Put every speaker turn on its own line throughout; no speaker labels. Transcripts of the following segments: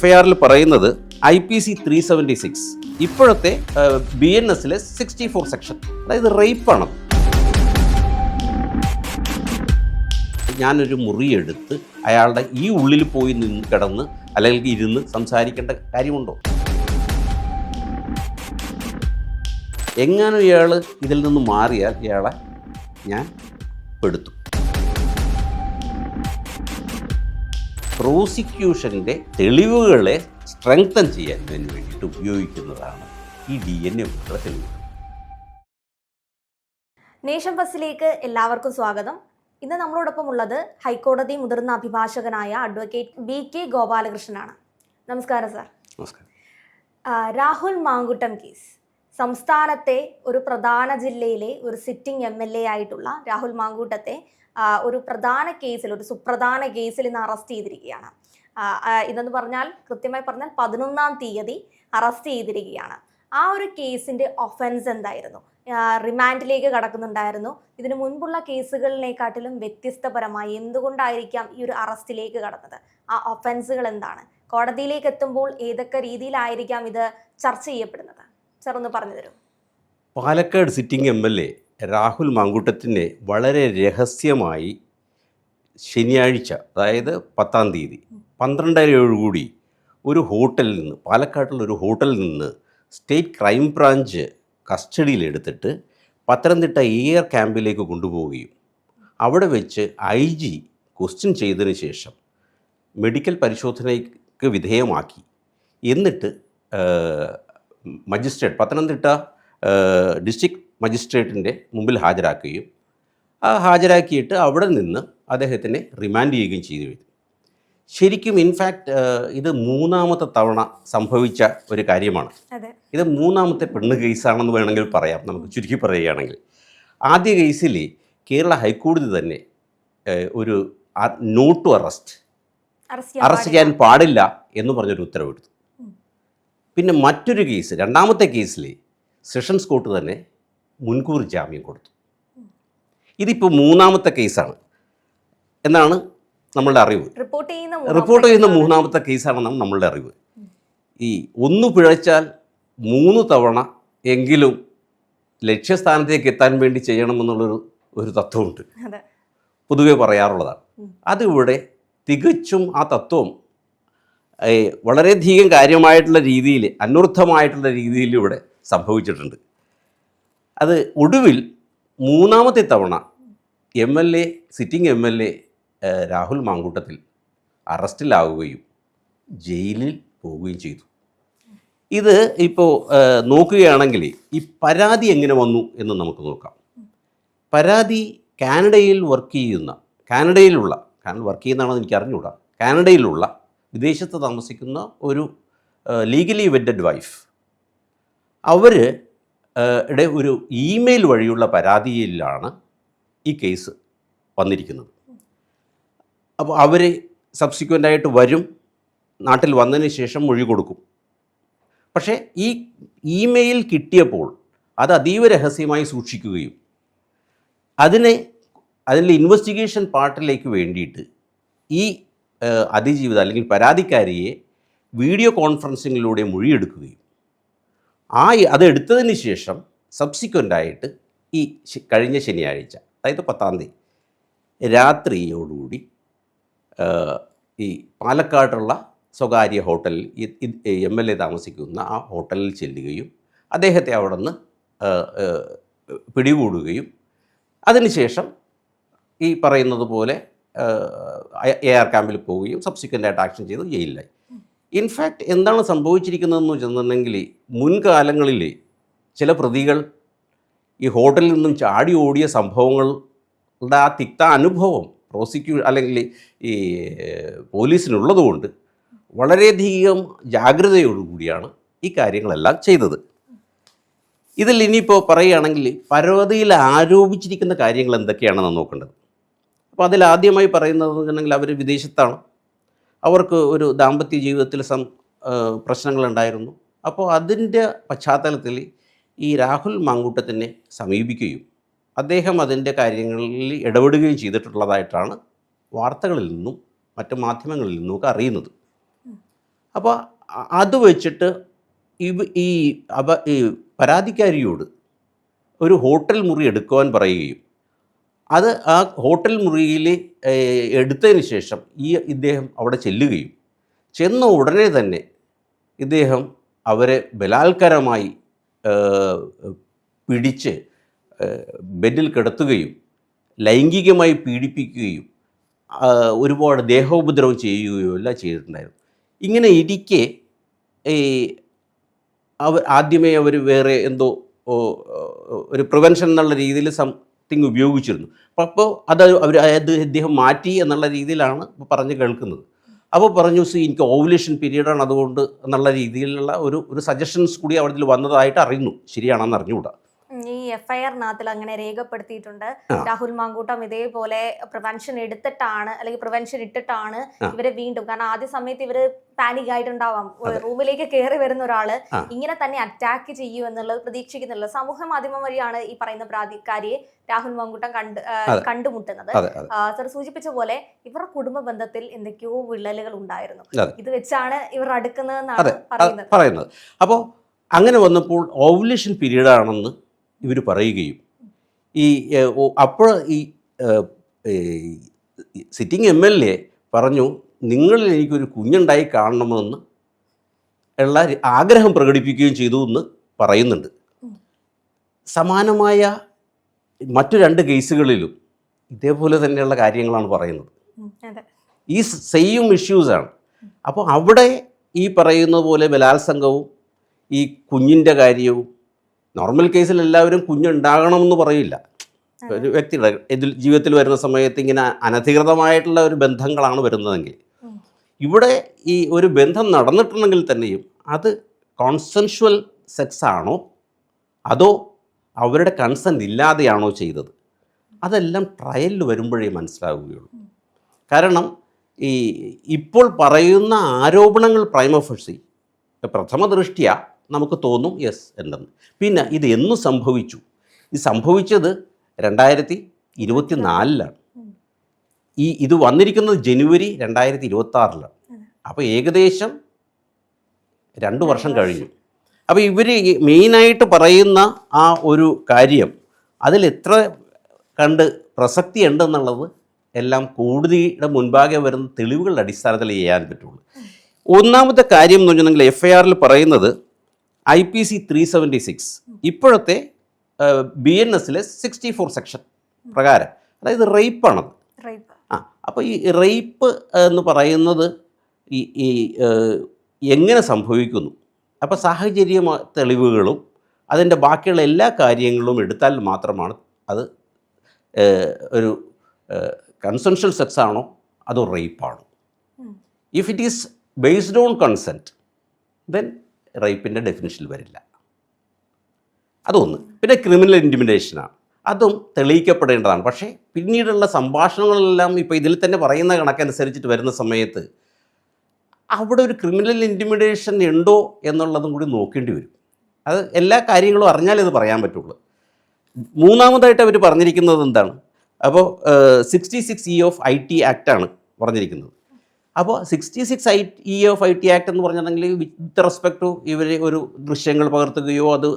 FIR പറയുന്നത് IPC 376 ഇപ്പോഴത്തെ BNSലെ 64 section, അതായത് റേപ്പാണ്. ഞാനൊരു മുറിയെടുത്ത് അയാളുടെ ഈ ഉള്ളിൽ പോയി നിന്ന് കിടന്ന് അല്ലെങ്കിൽ ഇരുന്ന് സംസാരിക്കേണ്ട കാര്യമുണ്ടോ? എങ്ങനെ ഇയാൾ ഇതിൽ നിന്ന് മാറിയാൽ ഇയാളെ ഞാൻ പെടുത്തും. പ്രോസിക്യൂഷൻ്റെ തെളിവുകളെ സ്ട്രെങ്തൻ ചെയ്യാൻ വേണ്ടിയിട്ട് ഉപയോഗിക്കുന്നതാണ് ഈ DNA ഉള്ള തെളിവ്.
നേഷൻ ഫസ്റ്റിലേക്ക് എല്ലാവർക്കും സ്വാഗതം. ഇന്ന് നമ്മളോടൊപ്പം ഉള്ളത് ഹൈക്കോടതി മുതിർന്ന അഭിഭാഷകനായ അഡ്വക്കേറ്റ് BK ഗോപാലകൃഷ്ണനാണ്. നമസ്കാരം സാർ.
നമസ്കാരം.
രാഹുൽ മാങ്കൂട്ടം കേസ്, സംസ്ഥാനത്തെ ഒരു പ്രധാന ജില്ലയിലെ ഒരു സിറ്റിംഗ് MLA ആയിട്ടുള്ള രാഹുൽ മാങ്കൂട്ടത്തെ ഒരു പ്രധാന കേസിൽ, ഒരു സുപ്രധാന കേസിൽ ഇന്ന് അറസ്റ്റ് ചെയ്തിരിക്കുകയാണ്. ഇതെന്ന് പറഞ്ഞാൽ കൃത്യമായി പറഞ്ഞാൽ 11-ാം തീയതി അറസ്റ്റ് ചെയ്തിരിക്കുകയാണ്. ആ ഒരു കേസിൻ്റെ ഒഫൻസ് എന്തായിരുന്നു? റിമാൻഡിലേക്ക് കടക്കുന്നുണ്ടായിരുന്നു. ഇതിനു മുൻപുള്ള കേസുകളിനെക്കാട്ടിലും വ്യത്യസ്തപരമായി എന്തുകൊണ്ടായിരിക്കാം ഈ ഒരു അറസ്റ്റിലേക്ക് കടന്നത്? ആ ഒഫൻസുകൾ എന്താണ്? കോടതിയിലേക്ക് എത്തുമ്പോൾ ഏതൊക്കെ രീതിയിലായിരിക്കാം ഇത് ചർച്ച ചെയ്യപ്പെടുന്നത്? സാർ ഒന്ന് പറഞ്ഞു തരൂ.
പാലക്കാട് സിറ്റിംഗ് MLA രാഹുൽ മാങ്കൂട്ടത്തിനെ വളരെ രഹസ്യമായി ശനിയാഴ്ച, അതായത് 10-ാം തീയതി 12:07 ഒരു ഹോട്ടലിൽ നിന്ന്, പാലക്കാട്ടിലുള്ള ഒരു ഹോട്ടലിൽ നിന്ന് സ്റ്റേറ്റ് ക്രൈം ബ്രാഞ്ച് കസ്റ്റഡിയിലെടുത്തിട്ട് പത്തനംതിട്ട എയർ ക്യാമ്പിലേക്ക് കൊണ്ടുപോവുകയും അവിടെ വെച്ച് IG ക്വസ്റ്റ്യൻ ചെയ്തതിന് ശേഷം മെഡിക്കൽ പരിശോധനയ്ക്ക് വിധേയമാക്കി. എന്നിട്ട് മജിസ്ട്രേറ്റ്, പത്തനംതിട്ട ഡിസ്ട്രിക്ട് മജിസ്ട്രേറ്റിൻ്റെ മുമ്പിൽ ഹാജരാക്കുകയും ഹാജരാക്കിയിട്ട് അവിടെ നിന്ന് അദ്ദേഹത്തിനെ റിമാൻഡ് ചെയ്യുകയും ചെയ്തു. ശരിക്കും ഇൻഫാക്റ്റ് ഇത് 3-ാമത്തെ തവണ സംഭവിച്ച ഒരു കാര്യമാണ്. ഇത് 3-ാമത്തെ പെണ്ണ് കേസാണെന്ന് വേണമെങ്കിൽ പറയാം, നമുക്ക് ചുരുക്കി പറയുകയാണെങ്കിൽ. ആദ്യ കേസിൽ കേരള ഹൈക്കോടതി തന്നെ ഒരു നോട്ട് ടു അറസ്റ്റ് ചെയ്യാൻ പാടില്ല എന്ന് പറഞ്ഞൊരു ഉത്തരവെടുത്തു. പിന്നെ മറ്റൊരു കേസ്, 2-ാമത്തെ കേസിൽ സെഷൻസ് കോർട്ട് തന്നെ മുൻകൂർ ജാമ്യം കൊടുത്തു. ഇതിപ്പോൾ 3-ാമത്തെ കേസാണ് എന്നാണ് നമ്മളുടെ അറിവ്. റിപ്പോർട്ട് ചെയ്യുന്ന 3-ാമത്തെ കേസാണെന്നാണ് നമ്മളുടെ അറിവ്. ഈ ഒന്ന് പിഴച്ചാൽ 3 തവണ എങ്കിലും ലക്ഷ്യസ്ഥാനത്തേക്ക് എത്താൻ വേണ്ടി ചെയ്യണമെന്നുള്ളൊരു തത്വമുണ്ട്, പൊതുവെ പറയാറുള്ളതാണ്. അതിവിടെ തികച്ചും ആ തത്വം വളരെയധികം കാര്യമായിട്ടുള്ള രീതിയിൽ, അന്വർത്ഥമായിട്ടുള്ള രീതിയിൽ ഇവിടെ സംഭവിച്ചിട്ടുണ്ട്. അത് ഒടുവിൽ 3-ാമത്തെ തവണ സിറ്റിംഗ് MLA രാഹുൽ മാങ്കൂട്ടത്തിൽ അറസ്റ്റിലാവുകയും ജയിലിൽ പോവുകയും ചെയ്തു. ഇത് ഇപ്പോൾ നോക്കുകയാണെങ്കിൽ ഈ പരാതി എങ്ങനെ വന്നു എന്ന് നമുക്ക് നോക്കാം. പരാതി കാനഡയിൽ വർക്ക് ചെയ്യുന്ന, വർക്ക് ചെയ്യുന്നതാണെന്ന് എനിക്ക് അറിഞ്ഞുകൂടാ, കാനഡയിലുള്ള വിദേശത്ത് താമസിക്കുന്ന ഒരു ലീഗലി വെഡഡ് വൈഫ്, അവരുടെ ഒരു ഇമെയിൽ വഴിയുള്ള പരാതിയിലാണ് ഈ കേസ് വന്നിരിക്കുന്നത്. അപ്പോൾ അവർ സബ്സിക്വൻ്റായിട്ട് വരും, നാട്ടിൽ വന്നതിന് ശേഷം മൊഴി കൊടുക്കും. പക്ഷേ ഈ ഇമെയിൽ കിട്ടിയപ്പോൾ അത് അതീവ രഹസ്യമായി സൂക്ഷിക്കുകയും അതിൻ്റെ ഇൻവെസ്റ്റിഗേഷൻ പാർട്ടിലേക്ക് വേണ്ടിയിട്ട് ഈ അതിജീവിത അല്ലെങ്കിൽ പരാതിക്കാരിയെ വീഡിയോ കോൺഫറൻസിങ്ങിലൂടെ മൊഴിയെടുക്കുകയും അതെടുത്തതിന് ശേഷം സബ്സിക്വൻ്റായിട്ട് ഈ കഴിഞ്ഞ ശനിയാഴ്ച, അതായത് 10-ാം തീയതി രാത്രിയോടുകൂടി ഈ പാലക്കാടുള്ള സ്വകാര്യ ഹോട്ടലിൽ MLA താമസിക്കുന്ന ആ ഹോട്ടലിൽ ചെല്ലുകയും അദ്ദേഹത്തെ അവിടെ നിന്ന് പിടികൂടുകയും അതിനുശേഷം ഈ പറയുന്നത് പോലെ AR ക്യാമ്പിൽ പോവുകയും സബ്സിക്വൻ്റായിട്ട് ആക്ഷൻ ചെയ്ത് ജയിലിലായി. ഇൻഫാക്റ്റ് എന്താണ് സംഭവിച്ചിരിക്കുന്നതെന്ന് വെച്ചിട്ടുണ്ടെങ്കിൽ മുൻകാലങ്ങളിൽ ചില പ്രതികൾ ഈ ഹോട്ടലിൽ നിന്നും ചാടി ഓടിയ സംഭവങ്ങളുടെ ആ തിക്ത അനുഭവം അല്ലെങ്കിൽ ഈ പോലീസിനുള്ളതുകൊണ്ട് വളരെയധികം ജാഗ്രതയോടുകൂടിയാണ് ഈ കാര്യങ്ങളെല്ലാം ചെയ്തത്. ഇതിൽ ഇനിയിപ്പോൾ പറയുകയാണെങ്കിൽ പരാതിയിൽ ആരോപിച്ചിരിക്കുന്ന കാര്യങ്ങൾ എന്തൊക്കെയാണെന്ന് നോക്കേണ്ടത്. അപ്പോൾ അതിലാദ്യമായി പറയുന്നത് വെച്ചിട്ടുണ്ടെങ്കിൽ അവർ വിദേശത്താണ്, അവർക്ക് ഒരു ദാമ്പത്യ ജീവിതത്തിൽ പ്രശ്നങ്ങളുണ്ടായിരുന്നു. അപ്പോൾ അതിൻ്റെ പശ്ചാത്തലത്തിൽ ഈ രാഹുൽ മാങ്കൂട്ടത്തിനെ സമീപിക്കുകയും അദ്ദേഹം അതിൻ്റെ കാര്യങ്ങളിൽ ഇടപെടുകയും ചെയ്തിട്ടുള്ളതായിട്ടാണ് വാർത്തകളിൽ നിന്നും മറ്റ് മാധ്യമങ്ങളിൽ നിന്നുമൊക്കെ അറിയുന്നത്. അപ്പോൾ അത് വെച്ചിട്ട് ഈ പരാതിക്കാരിയോട് ഒരു ഹോട്ടൽ മുറി എടുക്കുവാൻ പറയുകയും അത് ആ ഹോട്ടൽ മുറിയിൽ എടുത്തതിന് ശേഷം ഇദ്ദേഹം അവിടെ ചെല്ലുകയും ചെന്ന ഉടനെ തന്നെ ഇദ്ദേഹം അവരെ ബലാത്കാരമായി പിടിച്ച് ബെഡിൽ കിടത്തുകയും ലൈംഗികമായി പീഡിപ്പിക്കുകയും ഒരുപാട് ദേഹോപദ്രവം ചെയ്യുകയോ എല്ലാം ചെയ്തിട്ടുണ്ടായിരുന്നു. ഇങ്ങനെ ഇരിക്കെ ആദ്യമേ അവർ വേറെ എന്തോ ഒരു പ്രിവെൻഷൻ എന്നുള്ള രീതിയിൽ സംതിങ് ഉപയോഗിച്ചിരുന്നു. അപ്പോൾ അദ്ദേഹം മാറ്റി എന്നുള്ള രീതിയിലാണ് പറഞ്ഞ് കേൾക്കുന്നത്. അപ്പോൾ പറഞ്ഞു, എനിക്ക് ഓവുലേഷൻ പീരീഡാണ്, അതുകൊണ്ട് എന്നുള്ള രീതിയിലുള്ള ഒരു സജഷൻസ് കൂടി അവിടെ വന്നതായിട്ട് അറിയുന്നു. ശരിയാണെന്ന് അറിഞ്ഞുകൂടാ.
ഈ FIR-നകത്തിൽ അങ്ങനെ രേഖപ്പെടുത്തിയിട്ടുണ്ട്. രാഹുൽ മാങ്കൂട്ടം ഇതേപോലെ പ്രിവെൻഷൻ ഇട്ടിട്ടാണ് ഇവരെ വീണ്ടും, കാരണം ആദ്യ സമയത്ത് ഇവര് പാനിക് ആയിട്ടുണ്ടാവാം, റൂമിലേക്ക് കയറി വരുന്ന ഒരാള് ഇങ്ങനെ തന്നെ അറ്റാക്ക് ചെയ്യൂ എന്നുള്ളത് പ്രതീക്ഷിക്കുന്നില്ല. സമൂഹ മാധ്യമം വഴിയാണ് ഈ പറയുന്ന പ്രാധികാരിയെ രാഹുൽ മാങ്കൂട്ടം കണ്ടുമുട്ടുന്നത്. സർ സൂചിപ്പിച്ച പോലെ ഇവരുടെ കുടുംബ ബന്ധത്തിൽ എന്തൊക്കെയോ വിള്ളലുകൾ ഉണ്ടായിരുന്നു. ഇത് വെച്ചാണ് ഇവർ അടുക്കുന്നതെന്നാണ്
പറയുന്നത്. അപ്പോൾ അങ്ങനെ വന്നപ്പോൾ ഓവുലേഷൻ പീരീഡാണെന്ന് ഇവർ പറയുകയും അപ്പോൾ ഈ സിറ്റിംഗ് MLA പറഞ്ഞു, നിങ്ങളിൽ എനിക്കൊരു കുഞ്ഞുണ്ടായി കാണണമെന്ന് ഉള്ള ആഗ്രഹം പ്രകടിപ്പിക്കുകയും ചെയ്തു എന്ന് പറയുന്നുണ്ട്. സമാനമായ മറ്റു 2 കേസുകളിലും ഇതേപോലെ തന്നെയുള്ള കാര്യങ്ങളാണ് പറയുന്നത്. ഈ സെയിം ഇഷ്യൂസാണ്. അപ്പോൾ അവിടെ ഈ പറയുന്ന പോലെ ബലാത്സംഗവും ഈ കുഞ്ഞിൻ്റെ കാര്യവും, നോർമൽ കേസിൽ എല്ലാവരും കുഞ്ഞുണ്ടാകണമെന്ന് പറയില്ല. ഒരു വ്യക്തിയുടെ ജീവിതത്തിൽ വരുന്ന സമയത്ത് ഇങ്ങനെ അനധികൃതമായിട്ടുള്ള ഒരു ബന്ധങ്ങളാണ് വരുന്നതെങ്കിൽ, ഇവിടെ ഈ ഒരു ബന്ധം നടന്നിട്ടുണ്ടെങ്കിൽ തന്നെയും അത് കോൺസെൻഷ്വൽ സെക്സ് ആണോ അതോ അവരുടെ കൺസെൻറ്റ് ഇല്ലാതെയാണോ ചെയ്തത്, അതെല്ലാം ട്രയലിൽ വരുമ്പോഴേ മനസ്സിലാവുകയുള്ളൂ. കാരണം ഇപ്പോൾ പറയുന്ന ആരോപണങ്ങൾ പ്രൈമ ഫേസി പ്രഥമ ദൃഷ്ട്യാ നമുക്ക് തോന്നും യെസ് ഉണ്ടെന്ന്. പിന്നെ ഇത് എന്ന് സംഭവിച്ചു? ഇത് സംഭവിച്ചത് 2024-ലാണ്. ഇത് വന്നിരിക്കുന്നത് ജനുവരി 2026-ലാണ്. അപ്പോൾ ഏകദേശം 2 വർഷം കഴിഞ്ഞു. അപ്പോൾ ഇവർ മെയിനായിട്ട് പറയുന്ന ആ ഒരു കാര്യം അതിലെത്ര കണ്ട് പ്രസക്തി ഉണ്ടെന്നുള്ളത് എല്ലാം കോടതിയുടെ മുൻപാകെ വരുന്ന തെളിവുകളുടെ അടിസ്ഥാനത്തിൽ ചെയ്യാൻ പറ്റുള്ളൂ. ഒന്നാമത്തെ കാര്യം എന്ന് പറഞ്ഞിട്ടുണ്ടെങ്കിൽ FIR-ൽ പറയുന്നത് IPC 376 ഇപ്പോഴത്തെ BNS-ലെ 64 സെക്ഷൻ പ്രകാരം, അതായത് റേപ്പാണത്. അപ്പോൾ ഈ റേപ്പ് എന്ന് പറയുന്നത് എങ്ങനെ സംഭവിക്കുന്നു, അപ്പോൾ സാഹചര്യ തെളിവുകളും അതിൻ്റെ ബാക്കിയുള്ള എല്ലാ കാര്യങ്ങളും എടുത്താൽ മാത്രമാണ് അത് ഒരു കൺസെൻഷ്വൽ സെക്സ് ആണോ അതോ റേപ്പാണോ. If it is based on consent then റേപ്പിൻ്റെ ഡെഫിനിഷനിൽ വരില്ല. അതൊന്ന്. പിന്നെ ക്രിമിനൽ ഇൻറ്റിമിഡേഷനാണ്, അതും തെളിയിക്കപ്പെടേണ്ടതാണ്. പക്ഷേ പിന്നീടുള്ള സംഭാഷണങ്ങളെല്ലാം ഇപ്പോൾ ഇതിൽ തന്നെ പറയുന്ന കണക്കനുസരിച്ചിട്ട് വരുന്ന സമയത്ത് അവിടെ ഒരു ക്രിമിനൽ ഇൻറ്റിമിഡേഷൻ ഉണ്ടോ എന്നുള്ളതും കൂടി നോക്കേണ്ടി വരും. അത് എല്ലാ കാര്യങ്ങളും അറിഞ്ഞാലേ ഇത് പറയാൻ പറ്റുള്ളൂ. മൂന്നാമതായിട്ട് അവർ പറഞ്ഞിരിക്കുന്നത് എന്താണ്? അപ്പോൾ 66E of IT Act ആണ് പറഞ്ഞിരിക്കുന്നത്. അപ്പോൾ 66E of IT Act എന്ന് പറഞ്ഞിട്ടുണ്ടെങ്കിൽ വിത്ത് റെസ്പെക്ട് ടു ഇവർ ഒരു ദൃശ്യങ്ങൾ പകർത്തുകയോ അത്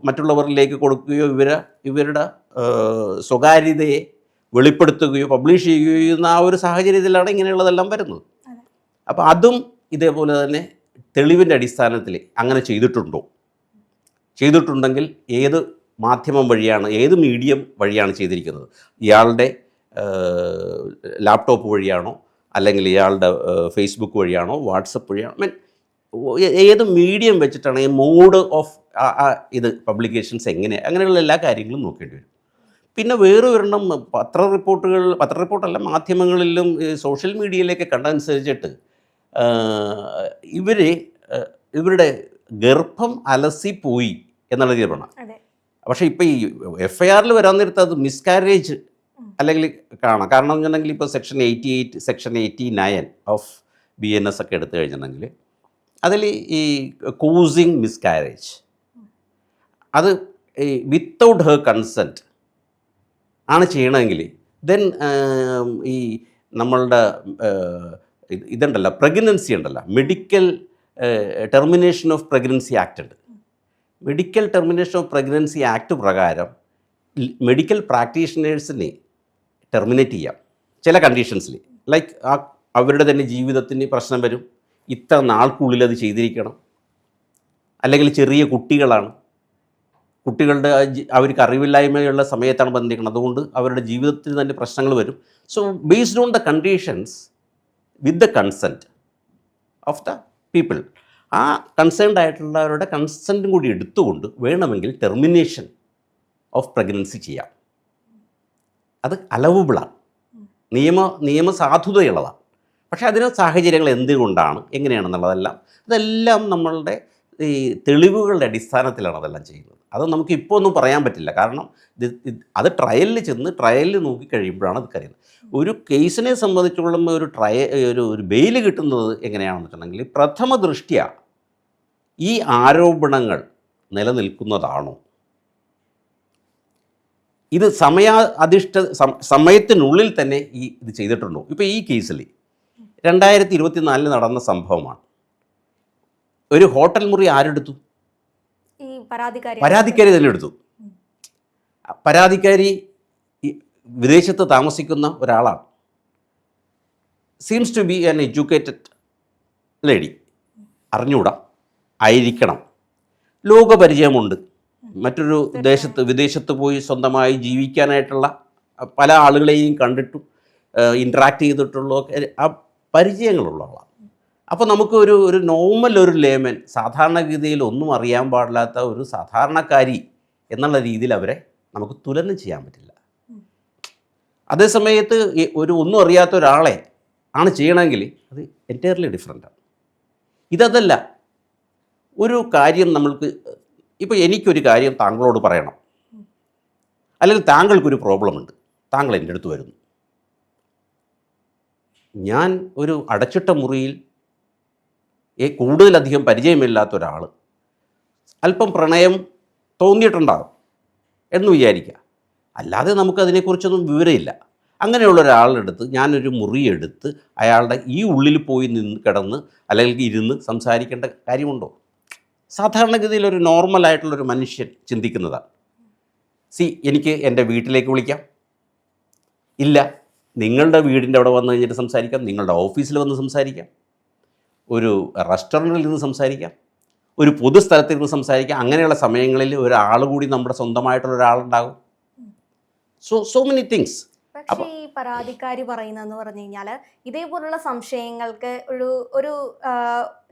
മറ്റുള്ളവരിലേക്ക് കൊടുക്കുകയോ ഇവരുടെ സ്വകാര്യതയെ വെളിപ്പെടുത്തുകയോ പബ്ലിഷ് ചെയ്യുകയോ ചെയ്യുന്ന ആ ഒരു സാഹചര്യത്തിലാണ് ഇങ്ങനെയുള്ളതെല്ലാം വരുന്നത്. അപ്പോൾ അതും ഇതേപോലെ തന്നെ തെളിവിൻ്റെ അടിസ്ഥാനത്തിൽ അങ്ങനെ ചെയ്തിട്ടുണ്ടെങ്കിൽ ഏത് മാധ്യമം വഴിയാണ്, ഏത് മീഡിയം വഴിയാണ് ചെയ്തിരിക്കുന്നത്, ഇയാളുടെ ലാപ്ടോപ്പ് വഴിയാണോ അല്ലെങ്കിൽ ഇയാളുടെ ഫേസ്ബുക്ക് വഴിയാണോ വാട്സപ്പ് വഴിയാണോ, ഏത് മീഡിയം വെച്ചിട്ടാണ്, മോഡ് ഓഫ് ഇത് പബ്ലിക്കേഷൻസ് അങ്ങനെയുള്ള എല്ലാ കാര്യങ്ങളും നോക്കേണ്ടി വരും. പിന്നെ വേറൊരെണ്ണം പത്രറിപ്പോർട്ടല്ല, മാധ്യമങ്ങളിലും സോഷ്യൽ മീഡിയയിലേക്ക് കണ്ടനുസരിച്ചിട്ട് ഇവരുടെ ഗർഭം അലസിപ്പോയി എന്നുള്ള തീരുമാനം. പക്ഷേ ഇപ്പോൾ ഈ FIR-ൽ വരാൻ നേരത്ത് അത് മിസ്കാരേജ് അല്ലെങ്കിൽ കാണാം. കാരണം എന്ന് വെച്ചിട്ടുണ്ടെങ്കിൽ ഇപ്പോൾ സെക്ഷൻ 88, സെക്ഷൻ 89 ഓഫ് BNS ഒക്കെ എടുത്തു കഴിഞ്ഞിട്ടുണ്ടെങ്കിൽ അതിൽ ഈ കോസിങ് മിസ്കാരേജ് അത് വിത്തൗട്ട് ഹെർ കൺസെൻറ്റ് ആണ് ചെയ്യണമെങ്കിൽ ദെൻ ഈ നമ്മളുടെ ഇതുണ്ടല്ലോ, പ്രഗ്നൻസി ഉണ്ടല്ലോ, Medical Termination of Pregnancy Act ഉണ്ട്. Medical Termination of Pregnancy Act പ്രകാരം മെഡിക്കൽ പ്രാക്ടീഷണേഴ്സിനെ ടെർമിനേറ്റ് ചെയ്യാം ചില കണ്ടീഷൻസിൽ. ലൈക്ക് അവരുടെ തന്നെ ജീവിതത്തിന് പ്രശ്നം വരും, ഇത്ര നാൾക്കുള്ളിൽ അത് ചെയ്തിരിക്കണം, അല്ലെങ്കിൽ ചെറിയ കുട്ടികളാണ്, കുട്ടികളുടെ അവർക്ക് അറിവില്ലായ്മയുള്ള സമയത്താണ് ബന്ധിക്കുന്നത്, അതുകൊണ്ട് അവരുടെ ജീവിതത്തിൽ തന്നെ പ്രശ്നങ്ങൾ വരും. So based on the conditions with the consent of the people, ആ കൺസേൺഡ് ആയിട്ടുള്ളവരുടെ കൺസെൻറ്റും കൂടി എടുത്തുകൊണ്ട് വേണമെങ്കിൽ ടെർമിനേഷൻ ഓഫ് പ്രഗ്നൻസി ചെയ്യാം. അത് അലവബിളാണ്, നിയമസാധുതയുള്ളതാണ്. പക്ഷേ അതിന് സാഹചര്യങ്ങൾ എന്തുകൊണ്ടാണ്, എങ്ങനെയാണെന്നുള്ളതെല്ലാം അതെല്ലാം നമ്മളുടെ ഈ തെളിവുകളുടെ അടിസ്ഥാനത്തിലാണ് അതെല്ലാം ചെയ്യുന്നത്. അത് നമുക്ക് ഇപ്പോൾ ഒന്നും പറയാൻ പറ്റില്ല, കാരണം അത് ട്രയലിൽ ചെന്ന് ട്രയലിൽ നോക്കിക്കഴിയുമ്പോഴാണ് അത് കഴിയുന്നത്. ഒരു കേസിനെ സംബന്ധിച്ചോളം ഒരു ബെയിൽ കിട്ടുന്നത് എങ്ങനെയാണെന്ന് വെച്ചിട്ടുണ്ടെങ്കിൽ, പ്രഥമ ദൃഷ്ട്യാ ഈ ആരോപണങ്ങൾ നിലനിൽക്കുന്നതാണോ, ഇത് സമയത്തിനുള്ളിൽ തന്നെ ഇത് ചെയ്തിട്ടുണ്ടോ. ഇപ്പോൾ ഈ കേസിൽ 2024 നടന്ന സംഭവമാണ്. ഒരു ഹോട്ടൽ മുറി ആരെടുത്തു? പരാതിക്കാരി തന്നെ എടുത്തു. പരാതിക്കാരി വിദേശത്ത് താമസിക്കുന്ന ഒരാളാണ്. Seems to be an educated lady. അറിഞ്ഞൂടാ, ആയിരിക്കണം, ലോകപരിചയമുണ്ട്, മറ്റൊരു വിദേശത്ത് പോയി സ്വന്തമായി ജീവിക്കാനായിട്ടുള്ള പല ആളുകളെയും കണ്ടിട്ടും ഇൻട്രാക്ട് ചെയ്തിട്ടുള്ള ആ പരിചയങ്ങളുള്ള ആളാണ്. അപ്പോൾ നമുക്ക് ഒരു നോർമൽ ഒരു ലേമൻ, സാധാരണഗതിയിൽ ഒന്നും അറിയാൻ പാടില്ലാത്ത ഒരു സാധാരണക്കാരി എന്നുള്ള രീതിയിൽ അവരെ നമുക്ക് തുലനം ചെയ്യാൻ പറ്റില്ല. അതേസമയത്ത് ഒന്നും അറിയാത്ത ഒരാളെ ആണ് ചെയ്യണമെങ്കിൽ അത് എൻറ്റയർലി ഡിഫറെൻ്റാണ്. ഇതല്ല, ഒരു കാര്യം നമ്മൾക്ക് ഇപ്പോൾ എനിക്കൊരു കാര്യം താങ്കളോട് പറയണം, അല്ലെങ്കിൽ താങ്കൾക്കൊരു പ്രോബ്ലം ഉണ്ട്, താങ്കൾ എൻ്റെ അടുത്ത് വരുന്നു. ഞാൻ ഒരു അടച്ചിട്ട മുറിയിൽ കൂടുതലധികം പരിചയമില്ലാത്ത ഒരാൾ, അല്പം പ്രണയം തോന്നിയിട്ടുണ്ടാകും എന്ന് വിചാരിക്കുക, അല്ലാതെ നമുക്കതിനെക്കുറിച്ചൊന്നും വിവരമില്ല. അങ്ങനെയുള്ള ഒരാളെടുത്ത് ഞാനൊരു മുറിയെടുത്ത് അയാളുടെ ഈ ഉള്ളിൽ പോയി കിടന്ന് അല്ലെങ്കിൽ ഇരുന്ന് സംസാരിക്കേണ്ട കാര്യമുണ്ടോ? സാധാരണഗതിയിൽ ഒരു നോർമലായിട്ടുള്ളൊരു മനുഷ്യൻ ചിന്തിക്കുന്നതാണ്. എനിക്ക് എൻ്റെ വീട്ടിലേക്ക് വിളിക്കാം, ഇല്ല നിങ്ങളുടെ വീടിൻ്റെ അവിടെ വന്നു കഴിഞ്ഞിട്ട് സംസാരിക്കാം, നിങ്ങളുടെ ഓഫീസിൽ വന്ന് സംസാരിക്കാം, ഒരു റെസ്റ്റോറൻറ്റിൽ നിന്ന് സംസാരിക്കാം, ഒരു പൊതുസ്ഥലത്തിൽ നിന്ന് സംസാരിക്കാം. അങ്ങനെയുള്ള സമയങ്ങളിൽ ഒരാൾ കൂടി നമ്മുടെ സ്വന്തമായിട്ടുള്ള ഒരാളുണ്ടാകും. So many things.
പക്ഷേ ഈ പരാതിക്കാരി പറയുന്നതെന്ന് പറഞ്ഞു കഴിഞ്ഞാൽ ഇതേപോലുള്ള സംശയങ്ങൾക്ക് ഒരു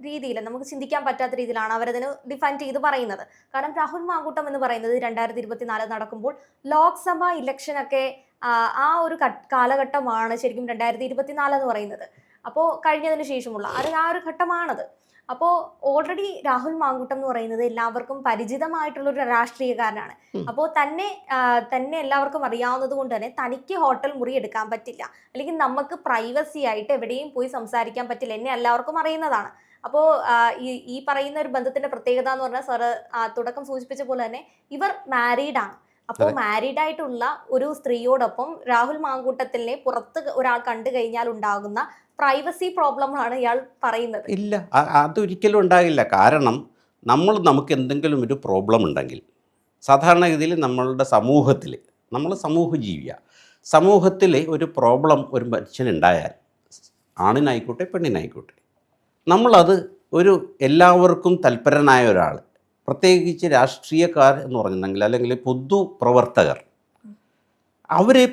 രീതിയിൽ നമുക്ക് ചിന്തിക്കാൻ പറ്റാത്ത രീതിയിലാണ് അവരതിന് ഡിഫൈൻ ചെയ്ത് പറയുന്നത്. കാരണം രാഹുൽ മാങ്കൂട്ടം എന്ന് പറയുന്നത് 2024 നടക്കുമ്പോൾ ലോക്സഭാ ഇലക്ഷനൊക്കെ ആ ഒരു കാലഘട്ടമാണ് ശരിക്കും 2024 എന്ന് പറയുന്നത്. അപ്പോൾ കഴിഞ്ഞതിന് ശേഷമുള്ള ആ ഒരു ഘട്ടമാണത്. അപ്പോൾ ഓൾറെഡി രാഹുൽ മാങ്കൂട്ടം എന്ന് പറയുന്നത് എല്ലാവർക്കും പരിചിതമായിട്ടുള്ളൊരു രാഷ്ട്രീയക്കാരനാണ്. അപ്പോൾ തന്നെ എല്ലാവർക്കും അറിയാവുന്നത് കൊണ്ട് തന്നെ തനിക്ക് ഹോട്ടൽ മുറി എടുക്കാൻ പറ്റില്ല, അല്ലെങ്കിൽ നമുക്ക് പ്രൈവസി ആയിട്ട് എവിടെയും പോയി സംസാരിക്കാൻ പറ്റില്ല, എന്നെ എല്ലാവർക്കും അറിയുന്നതാണ്. അപ്പോൾ ഈ പറയുന്ന ഒരു ബന്ധത്തിന്റെ പ്രത്യേകത എന്ന് പറഞ്ഞാൽ സാറ് തുടക്കം സൂചിപ്പിച്ച പോലെ തന്നെ ഇവർ മാരീഡാണ്. അപ്പോൾ മാരീഡ് ആയിട്ടുള്ള ഒരു സ്ത്രീയോടൊപ്പം രാഹുൽ മാങ്കൂട്ടത്തിനെ പുറത്ത് ഒരാൾ കണ്ടു കഴിഞ്ഞാൽ ഉണ്ടാകുന്ന പ്രൈവസി പ്രോബ്ലമാണ് ഇയാൾ പറയുന്നത്.
ഇല്ല, അതൊരിക്കലും ഉണ്ടാകില്ല. കാരണം നമുക്ക് എന്തെങ്കിലും ഒരു പ്രോബ്ലം ഉണ്ടെങ്കിൽ സാധാരണഗതിയിൽ നമ്മളുടെ സമൂഹത്തിൽ, നമ്മൾ സമൂഹജീവിയാണ്, സമൂഹത്തിൽ ഒരു പ്രോബ്ലം ഒരു മനുഷ്യനുണ്ടായാൽ, ആണിനായിക്കോട്ടെ പെണ്ണിനായിക്കോട്ടെ, നമ്മളത് എല്ലാവർക്കും തൽപരനായ ഒരാൾ, പ്രത്യേകിച്ച് രാഷ്ട്രീയക്കാർ എന്ന് പറഞ്ഞിട്ടുണ്ടെങ്കിൽ അല്ലെങ്കിൽ പൊതുപ്രവർത്തകർ,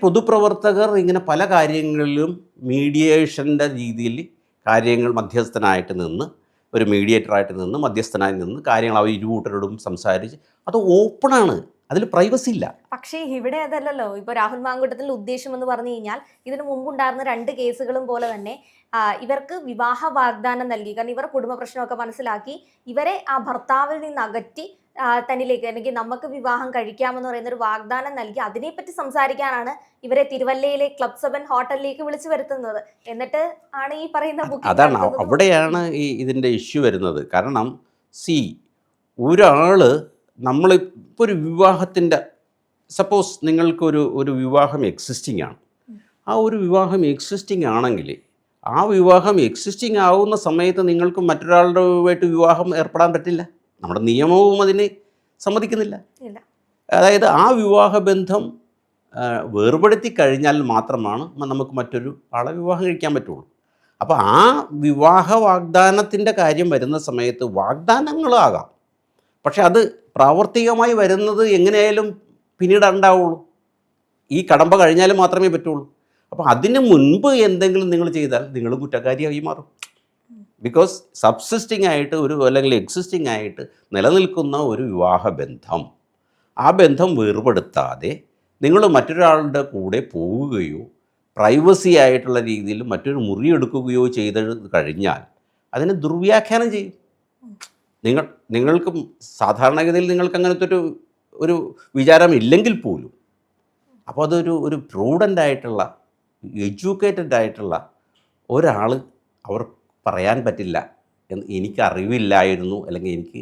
പൊതുപ്രവർത്തകർ ഇങ്ങനെ പല കാര്യങ്ങളിലും മീഡിയേഷൻ്റെ രീതിയിൽ കാര്യങ്ങൾ മധ്യസ്ഥനായിട്ട് നിന്ന്, ഒരു മീഡിയേറ്ററായിട്ട് നിന്ന്, മധ്യസ്ഥനായി നിന്ന് കാര്യങ്ങൾ അവർ ഇരുകൂട്ടരോടും സംസാരിച്ച് അത് ഓപ്പണാണ്, അതിൽ പ്രൈവസി ഇല്ല.
പക്ഷേ ഇവിടെ അതല്ലല്ലോ. ഇപ്പോൾ രാഹുൽ മാങ്കൂട്ടത്തിൻ്റെ ഉദ്ദേശം എന്ന് പറഞ്ഞു കഴിഞ്ഞാൽ ഇതിനു മുമ്പുണ്ടായിരുന്ന 2 കേസുകളും പോലെ തന്നെ ഇവർക്ക് വിവാഹ വാഗ്ദാനം നൽകി. കാരണം ഇവർ കുടുംബ പ്രശ്നമൊക്കെ മനസ്സിലാക്കി ഇവരെ ആ ഭർത്താവിൽ നിന്ന് അകറ്റി തന്നിലേക്ക്, അല്ലെങ്കിൽ നമുക്ക് വിവാഹം കഴിക്കാമെന്ന് പറയുന്ന ഒരു വാഗ്ദാനം നൽകി അതിനെപ്പറ്റി സംസാരിക്കാനാണ് ഇവരെ തിരുവല്ലയിലെ ക്ലബ് 7 ഹോട്ടലിലേക്ക് വിളിച്ചു വരുത്തുന്നത്. എന്നിട്ട് ആണ് ഈ പറയുന്ന
അതാണ് അവിടെയാണ് ഇതിൻ്റെ ഇഷ്യൂ വരുന്നത്. കാരണം ഒരാൾ നമ്മളിപ്പോൾ ഒരു വിവാഹത്തിൻ്റെ, സപ്പോസ് നിങ്ങൾക്കൊരു വിവാഹം എക്സിസ്റ്റിംഗ് ആണ്, ആ ഒരു വിവാഹം എക്സിസ്റ്റിംഗ് ആണെങ്കിൽ ആ വിവാഹം എക്സിസ്റ്റിംഗ് ആവുന്ന സമയത്ത് നിങ്ങൾക്ക് മറ്റൊരാളുടെ വിവാഹം ഏർപ്പെടാൻ പറ്റില്ല. നമ്മുടെ നിയമവും അതിന് സമ്മതിക്കുന്നില്ല.
ഇല്ല.
അതായത് ആ വിവാഹബന്ധം വേർപെടുത്തി കഴിഞ്ഞാൽ മാത്രമാണ് നമുക്ക് മറ്റൊരു ആളെ വിവാഹം കഴിക്കാൻ പറ്റുള്ളൂ. അപ്പോൾ ആ വിവാഹ വാഗ്ദാനത്തിൻ്റെ കാര്യം വരുന്ന സമയത്ത് വാഗ്ദാനങ്ങളാകാം, പക്ഷെ അത് പ്രാവർത്തികമായി വരുന്നത് എങ്ങനെയായാലും പിന്നീട് ഉണ്ടാവുള്ളൂ. ഈ കടമ്പ കഴിഞ്ഞാലും മാത്രമേ പറ്റുള്ളൂ. അപ്പോൾ അതിന് മുൻപ് എന്തെങ്കിലും നിങ്ങൾ ചെയ്താൽ നിങ്ങൾ കുറ്റക്കാരിയായി മാറും. ബിക്കോസ് സബ്സിസ്റ്റിംഗ് ആയിട്ട് അല്ലെങ്കിൽ എക്സിസ്റ്റിംഗ് ആയിട്ട് നിലനിൽക്കുന്ന ഒരു വിവാഹബന്ധം, ആ ബന്ധം വേർപെടുത്താതെ നിങ്ങൾ മറ്റൊരാളുടെ കൂടെ പോവുകയോ പ്രൈവസി ആയിട്ടുള്ള രീതിയിൽ മറ്റൊരു മുറി എടുക്കുകയോ ചെയ്ത് കഴിഞ്ഞാൽ അതിനെ ദുർവ്യാഖ്യാനം ചെയ്യും. നിങ്ങൾക്കും സാധാരണഗതിയിൽ നിങ്ങൾക്ക് അങ്ങനത്തെ ഒരു വിചാരം ഇല്ലെങ്കിൽ പോലും, അപ്പോൾ അതൊരു പ്രൂഡൻ്റ് ആയിട്ടുള്ള എഡ്യൂക്കേറ്റഡ് ആയിട്ടുള്ള ഒരാൾ അവർ പറയാൻ പറ്റില്ല എന്ന് എനിക്കറിവില്ലായിരുന്നു, അല്ലെങ്കിൽ എനിക്ക്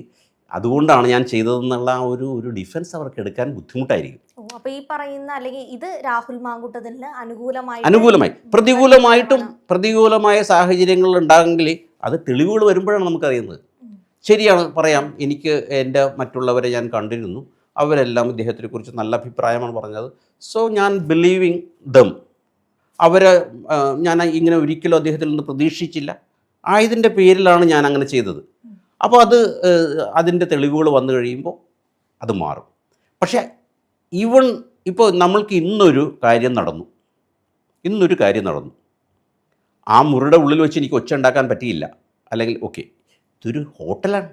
അതുകൊണ്ടാണ് ഞാൻ ചെയ്തതെന്നുള്ള ആ ഒരു ഡിഫൻസ് അവർക്ക് എടുക്കാൻ ബുദ്ധിമുട്ടായിരിക്കും.
അപ്പോൾ ഈ പറയുന്ന അല്ലെങ്കിൽ ഇത് രാഹുൽ മാങ്കൂട്ടത്തിന്
അനുകൂലമായി പ്രതികൂലമായ സാഹചര്യങ്ങൾ ഉണ്ടാകുമെങ്കിൽ അത് തെളിവുകൾ വരുമ്പോഴാണ് നമുക്കറിയുന്നത്. ശരിയാണ്, പറയാം, എനിക്ക് എൻ്റെ മറ്റുള്ളവരെ ഞാൻ കണ്ടിരുന്നു, അവരെല്ലാം ഇദ്ദേഹത്തിനെ കുറിച്ച് നല്ല അഭിപ്രായമാണ് പറഞ്ഞത്. സോ ഞാൻ ബിലീവിങ് ദം, ഞാൻ ഇങ്ങനെ ഒരിക്കലും അദ്ദേഹത്തിൽ നിന്ന് പ്രതീക്ഷിച്ചില്ല, ആയതിൻ്റെ പേരിലാണ് ഞാൻ അങ്ങനെ ചെയ്തത്. അപ്പോൾ അതിൻ്റെ തെളിവുകൾ വന്നു കഴിയുമ്പോൾ അത് മാറും. പക്ഷേ ഇപ്പോൾ നമ്മൾക്ക് ഇന്നൊരു കാര്യം നടന്നു, ആ മുറിയുടെ ഉള്ളിൽ വെച്ച് എനിക്ക് ഒച്ച ഉണ്ടാക്കാൻ പറ്റിയില്ല, അല്ലെങ്കിൽ ഓക്കെ, ഇതൊരു ഹോട്ടലാണ്,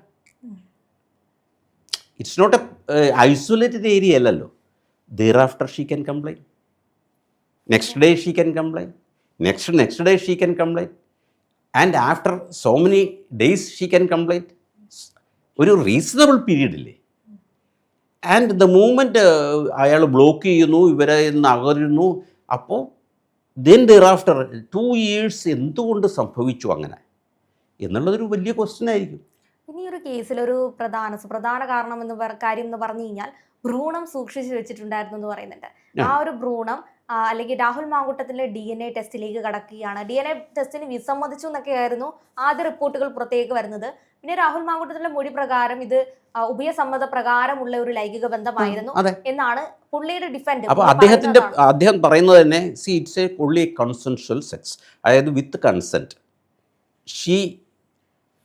it's not a isolated area അല്ലല്ലോ. There after she can complaint, next day she can complaint, next day she can complaint, and after so many days she can complaint. ഒരു റീസണബിൾ പീരീഡ് ഇല്ലേ? And the moment അയാൾ block ചെയ്യുന്നു, ഇവരെ നിന്ന് അകരുന്നു, അപ്പോൾ then there after 2 years എന്തുകൊണ്ട് സംഭവിച്ചു അങ്ങനെ എന്നുള്ളതൊരു വലിയ ക്വസ്റ്റ്യൻ ആയിരിക്കും.
ഇനി ഒരു കേസിൽ ഒരു സുപ്രധാന കാര്യം എന്ന് പറഞ്ഞു കഴിഞ്ഞാൽ ഭ്രൂണം സൂക്ഷിച്ചു വെച്ചിട്ടുണ്ടായിരുന്നു എന്ന് പറയുന്നുണ്ട്. ആ ഒരു ഭ്രൂണം അല്ലെങ്കിൽ രാഹുൽ മാങ്കൂട്ടത്തിൻ്റെ DNA ടെസ്റ്റിലേക്ക് കടക്കുകയാണ്. DNA ടെസ്റ്റിന് വിസമ്മതിച്ചു എന്നൊക്കെയായിരുന്നു ആദ്യ റിപ്പോർട്ടുകൾ പുറത്തേക്ക് വരുന്നത്. പിന്നെ രാഹുൽ മാങ്കൂട്ടത്തിൻ്റെ മൊഴി പ്രകാരം ഇത് ഉഭയസമ്മത പ്രകാരമുള്ള ഒരു ലൈംഗിക ബന്ധമായിരുന്നു എന്നാണ് പുള്ളിയുടെ ഡിഫൻഡ്.
അപ്പോൾ അദ്ദേഹം പറയുന്നത് തന്നെ, see it's a only consensual sex, അതായത് with consent.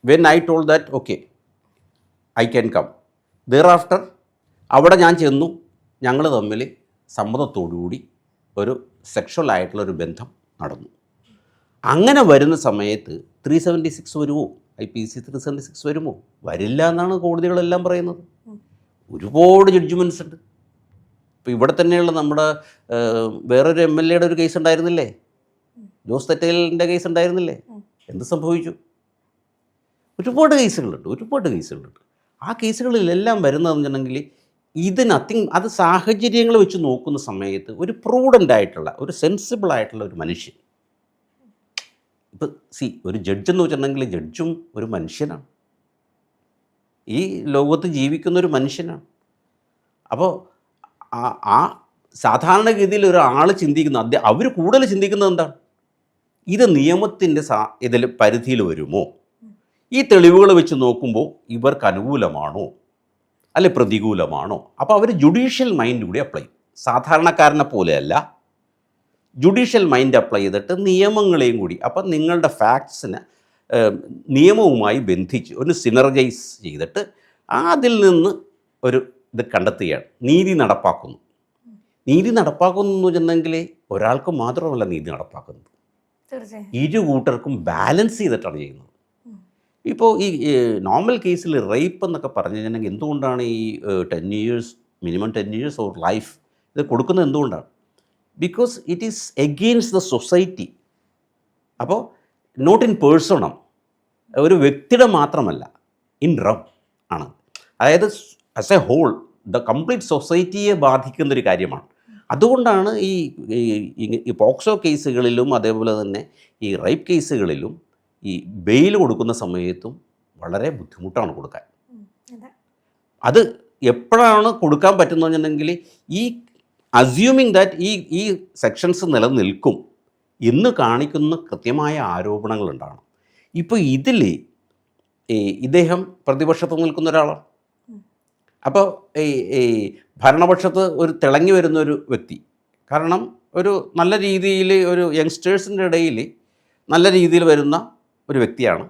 When I told that okay I can come, there after അവിടെ ഞാൻ ചെന്നു, ഞങ്ങൾ തമ്മിൽ സമ്മതത്തോടുകൂടി ഒരു സെക്ഷൽ ആയിട്ടുള്ളൊരു ബന്ധം നടന്നു. അങ്ങനെ വരുന്ന സമയത്ത് 376 വരുമോ, IPC 376 വരുമോ? വരില്ല എന്നാണ് കോടതികളെല്ലാം പറയുന്നത്. ഒരുപാട് ജഡ്ജ്മെൻറ്റ്സ് ഉണ്ട്. ഇപ്പോൾ ഇവിടെ തന്നെയുള്ള നമ്മുടെ വേറൊരു MLA യുടെ ഒരു കേസ് ഉണ്ടായിരുന്നില്ലേ, ജോസ് തെറ്റേലിൻ്റെ കേസ് ഉണ്ടായിരുന്നില്ലേ, എന്ത് സംഭവിച്ചു? ഒരുപാട് കേസുകളുണ്ട്. ആ കേസുകളിലെല്ലാം വരുന്നതെന്ന് വെച്ചിട്ടുണ്ടെങ്കിൽ അത് സാഹചര്യങ്ങൾ വെച്ച് നോക്കുന്ന സമയത്ത് ഒരു പ്രൂഡൻ്റ് ആയിട്ടുള്ള, ഒരു സെൻസിബിൾ ആയിട്ടുള്ള ഒരു മനുഷ്യൻ, ഇപ്പോൾ ഒരു ജഡ്ജ് എന്ന് വെച്ചിട്ടുണ്ടെങ്കിൽ ജഡ്ജും ഒരു മനുഷ്യനാണ്, ഈ ലോകത്ത് ജീവിക്കുന്ന ഒരു മനുഷ്യനാണ്. അപ്പോൾ ആ സാധാരണഗതിയിൽ ഒരാൾ ചിന്തിക്കുന്ന, അവർ കൂടുതൽ ചിന്തിക്കുന്നത് എന്താണ്, ഇത് നിയമത്തിൻ്റെ ഇതിൽ പരിധിയിൽ വരുമോ, ഈ തെളിവുകൾ വെച്ച് നോക്കുമ്പോൾ ഇവർക്ക് അനുകൂലമാണോ അല്ലെ പ്രതികൂലമാണോ. അപ്പോൾ അവർ ജുഡീഷ്യൽ മൈൻഡ് കൂടി അപ്ലൈ ചെയ്യും. സാധാരണക്കാരനെ പോലെയല്ല, ജുഡീഷ്യൽ മൈൻഡ് അപ്ലൈ ചെയ്തിട്ട് നിയമങ്ങളെയും കൂടി, അപ്പം നിങ്ങളുടെ ഫാക്ട്സിനെ നിയമവുമായി ബന്ധിച്ച് ഒരു സിനർജൈസ് ചെയ്തിട്ട് അതിൽ നിന്ന് ഒരു ഇത് കണ്ടെത്തുകയാണ്, നീതി നടപ്പാക്കുന്നു എന്ന് വെച്ചിട്ടുണ്ടെങ്കിൽ ഒരാൾക്ക് മാത്രമല്ല നീതി നടപ്പാക്കുന്നത്, ഇരു കൂട്ടർക്കും ബാലൻസ് ചെയ്തിട്ടാണ് ചെയ്യുന്നത്. ഇപ്പോൾ ഈ നോർമൽ കേസിൽ റേപ്പ് എന്നൊക്കെ പറഞ്ഞു കഴിഞ്ഞിട്ടുണ്ടെങ്കിൽ എന്തുകൊണ്ടാണ് ഈ 10 years minimum 10 years or life ഇത് കൊടുക്കുന്നത്? എന്തുകൊണ്ടാണ്? Because it is against the society. അപ്പോൾ നോട്ട് ഇൻ പേഴ്സണം, ഒരു വ്യക്തിയുടെ മാത്രമല്ല, ഇൻ റം ആണ്. അതായത് as a whole the complete സൊസൈറ്റിയെ ബാധിക്കുന്നൊരു കാര്യമാണ്. അതുകൊണ്ടാണ് ഈ പോക്സോ കേസുകളിലും അതേപോലെ തന്നെ ഈ റേപ്പ് കേസുകളിലും ഈ ബെയിൽ കൊടുക്കുന്ന സമയത്തും വളരെ ബുദ്ധിമുട്ടാണ് കൊടുക്കാൻ. അത് എപ്പോഴാണ് കൊടുക്കാൻ പറ്റുന്നതെന്നുണ്ടെങ്കിൽ ഈ അസ്യൂമിങ് ദാറ്റ് ഈ സെക്ഷൻസ് നിലനിൽക്കും എന്ന് കാണിക്കുന്ന കൃത്യമായ ആരോപണങ്ങളുണ്ടാകണം. ഇപ്പോൾ ഇതിൽ ഇദ്ദേഹം പ്രതിപക്ഷത്ത് നിൽക്കുന്ന ഒരാളാണ്. അപ്പോൾ ഈ ഭരണപക്ഷത്ത് ഒരു തിളങ്ങി വരുന്ന ഒരു വ്യക്തി, കാരണം ഒരു നല്ല രീതിയിൽ ഒരു യങ്സ്റ്റേഴ്സിൻ്റെ ഇടയിൽ നല്ല രീതിയിൽ വരുന്ന ഒരു വ്യക്തിയാണ്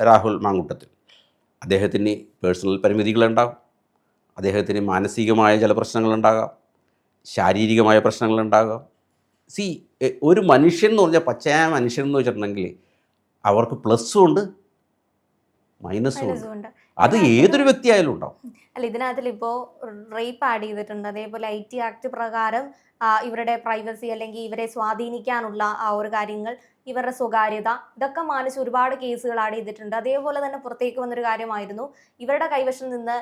രാഹുൽ മാങ്കൂട്ടത്തിൽ. അദ്ദേഹത്തിന് പേഴ്സണൽ പരിമിതികളുണ്ടാകും, അദ്ദേഹത്തിന് മാനസികമായ ചില പ്രശ്നങ്ങളുണ്ടാകാം, ശാരീരികമായ പ്രശ്നങ്ങളുണ്ടാകാം. ഒരു മനുഷ്യൻ എന്ന് പറഞ്ഞാൽ പച്ചയായ മനുഷ്യൻ എന്ന് വെച്ചിട്ടുണ്ടെങ്കിൽ അവർക്ക് പ്ലസ്സും ഉണ്ട് മൈനസും ഉണ്ട്. അത് ഏതൊരു വ്യക്തിയായാലും ഉണ്ടാവും.
അല്ല, ഇതിനകത്തിൽ ഇപ്പോൾ റേപ്പ് ആഡ് ചെയ്തിട്ടുണ്ട്. അതേപോലെ IT ആക്ട് പ്രകാരം ഇവരുടെ പ്രൈവസി അല്ലെങ്കിൽ ഇവരെ സ്വാധീനിക്കാനുള്ള ആ ഒരു കാര്യങ്ങൾ, ഇവരുടെ സ്വകാര്യത, ഇതൊക്കെ മാനിച്ച് ഒരുപാട് കേസുകൾ ആഡ് ചെയ്തിട്ടുണ്ട്. അതേപോലെ തന്നെ പുറത്തേക്ക് വന്നൊരു കാര്യമായിരുന്നു ഇവരുടെ കൈവശം നിന്ന്